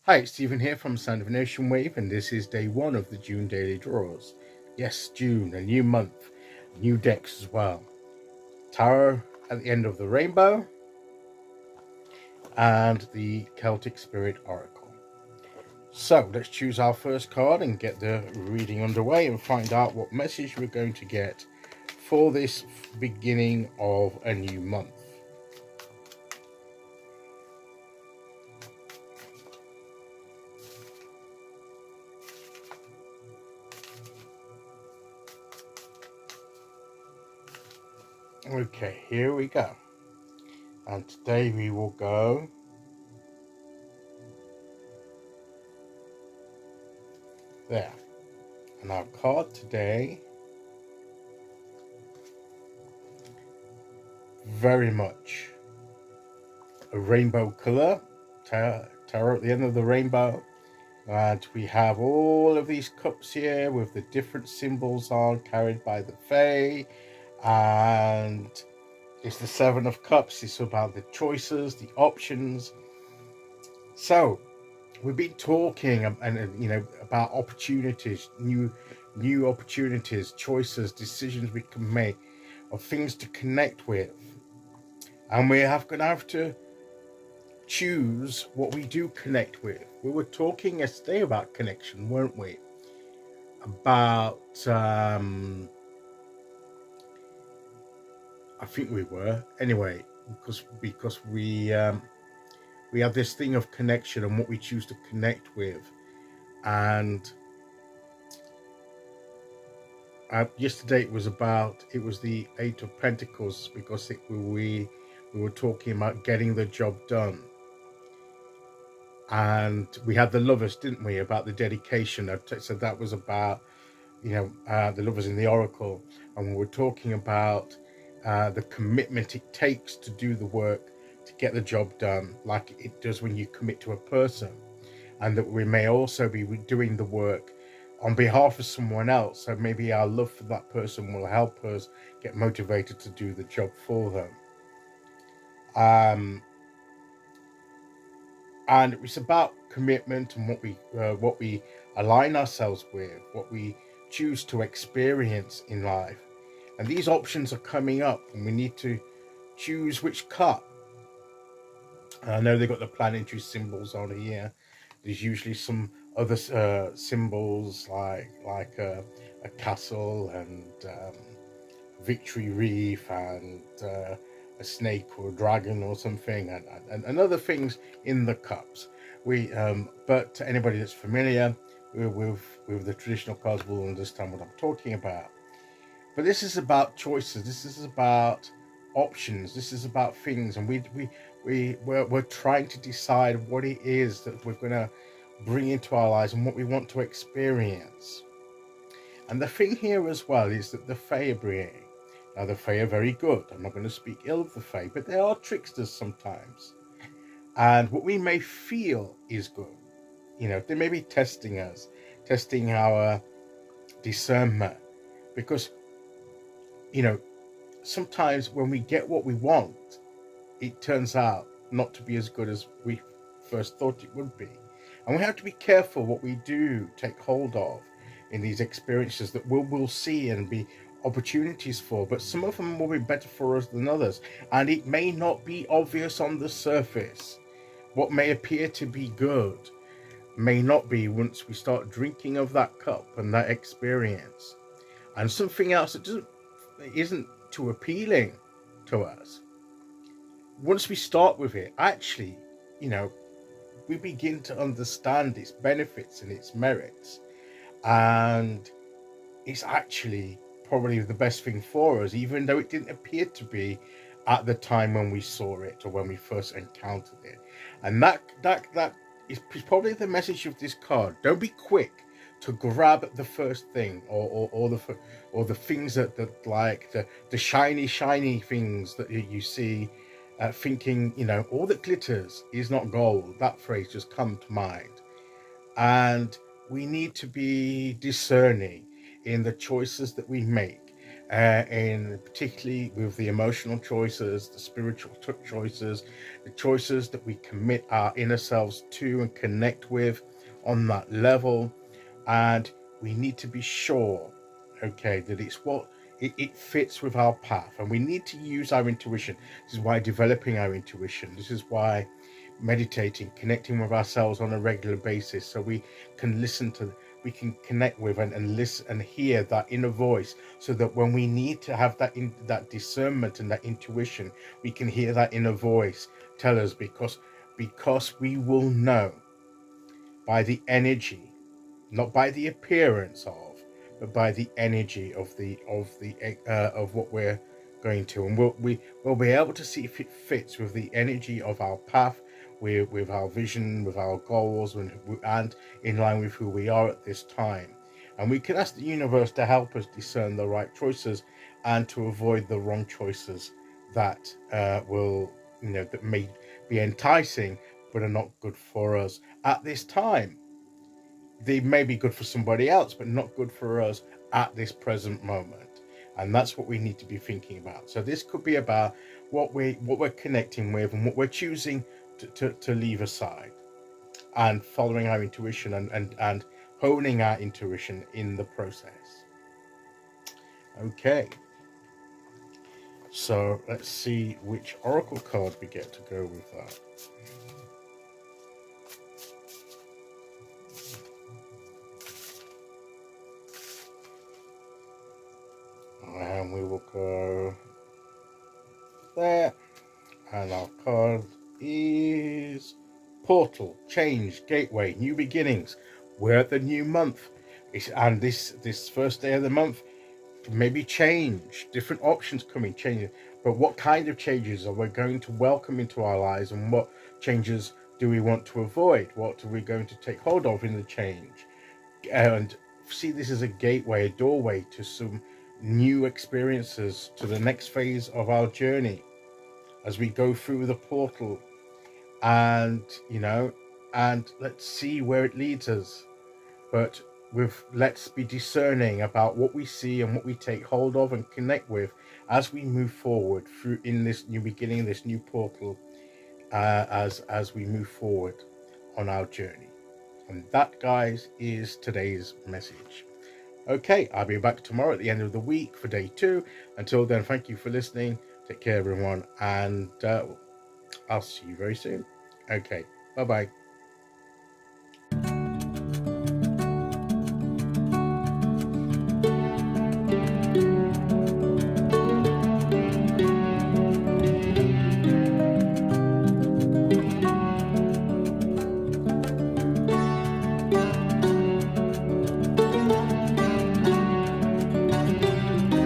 Hi, it's Stephen here from Sound of an Ocean Wave, and this is day one of the June daily draws. Yes, June, a new month, new decks as well. Tarot at the end of the rainbow, and the Celtic Spirit Oracle. So let's choose our first card and get the reading underway and find out what message we're going to get for this beginning of a new month. Okay, here we go. And today we will go there. And our card today, very much a rainbow color, tarot at the end of the rainbow. And we have all of these cups here with the different symbols on carried by the Fae. And it's the Seven of Cups. It's about the choices, the options. So we've been talking about opportunities, new opportunities, choices, decisions we can make, of things to connect with. And we are going to have to choose what we do connect with. We were talking yesterday about connection, weren't we? About I think we were anyway, because we have this thing of connection and what we choose to connect with. And yesterday it was the Eight of Pentacles, because we were talking about getting the job done. And we had the Lovers, didn't we, about the dedication. So that was about the Lovers in the Oracle, and we were talking about the commitment it takes to do the work, to get the job done, like it does when you commit to a person. And that we may also be doing the work on behalf of someone else, so maybe our love for that person will help us get motivated to do the job for them. And it's about commitment and what we align ourselves with, what we choose to experience in life. And these options are coming up, and we need to choose which cup. I know they've got the planetary symbols on here. There's usually some other symbols like a castle and victory reef and a snake or a dragon or something, and other things in the cups. But to anybody that's familiar with the traditional cards will understand what I'm talking about. But this is about choices. This is about options. This is about things, and we're trying to decide what it is that we're going to bring into our lives and what we want to experience. And the thing here as well is that the Fae are bringing. Now, the Fae are very good. I'm not going to speak ill of the Fae, but they are tricksters sometimes. And what we may feel is good, they may be testing us, testing our discernment, because sometimes when we get what we want, it turns out not to be as good as we first thought it would be. And we have to be careful what we do take hold of in these experiences that we'll see and be opportunities for. But some of them will be better for us than others. And it may not be obvious on the surface. What may appear to be good may not be once we start drinking of that cup and that experience. And something else that isn't too appealing to us, once we start with it, actually, we begin to understand its benefits and its merits. And it's actually probably the best thing for us, even though it didn't appear to be at the time when we saw it or when we first encountered it. And that is probably the message of this card. Don't be quick to grab the first thing or the things that like the shiny things that you see, thinking all that glitters is not gold. That phrase just come to mind. And we need to be discerning in the choices that we make, in particularly with the emotional choices, the spiritual choices, the choices that we commit our inner selves to and connect with on that level. And we need to be sure, okay, that it's what it fits with our path, and we need to use our intuition. This is why developing our intuition, this is why meditating, connecting with ourselves on a regular basis, so we can we can connect with and listen and hear that inner voice, so that when we need to have that discernment and that intuition, we can hear that inner voice tell us, because we will know by the energy, not by the appearance of, but by the energy of of what we're going to, and we'll be able to see if it fits with the energy of our path, with our vision, with our goals, and in line with who we are at this time. And we can ask the universe to help us discern the right choices and to avoid the wrong choices that that may be enticing but are not good for us at this time. They may be good for somebody else, but not good for us at this present moment. And that's what we need to be thinking about. So this could be about what we're connecting with and what we're choosing to leave aside, and following our intuition and honing our intuition in the process. Okay. So let's see which oracle card we get to go with that. And we will go there. And our card is Portal, Change, Gateway, New Beginnings. We're at the new month. And this first day of the month, maybe change, different options coming, changing. But what kind of changes are we going to welcome into our lives, and what changes do we want to avoid? What are we going to take hold of in the change? And see this as a gateway, a doorway to some new experiences, to the next phase of our journey as we go through the portal. And and let's see where it leads us. But let's be discerning about what we see and what we take hold of and connect with as we move forward through in this new beginning, this new portal, as we move forward on our journey. And that, guys, is today's message. Okay, I'll be back tomorrow at the end of the week for day 2. Until then, thank you for listening. Take care, everyone, and I'll see you very soon. Okay, bye-bye.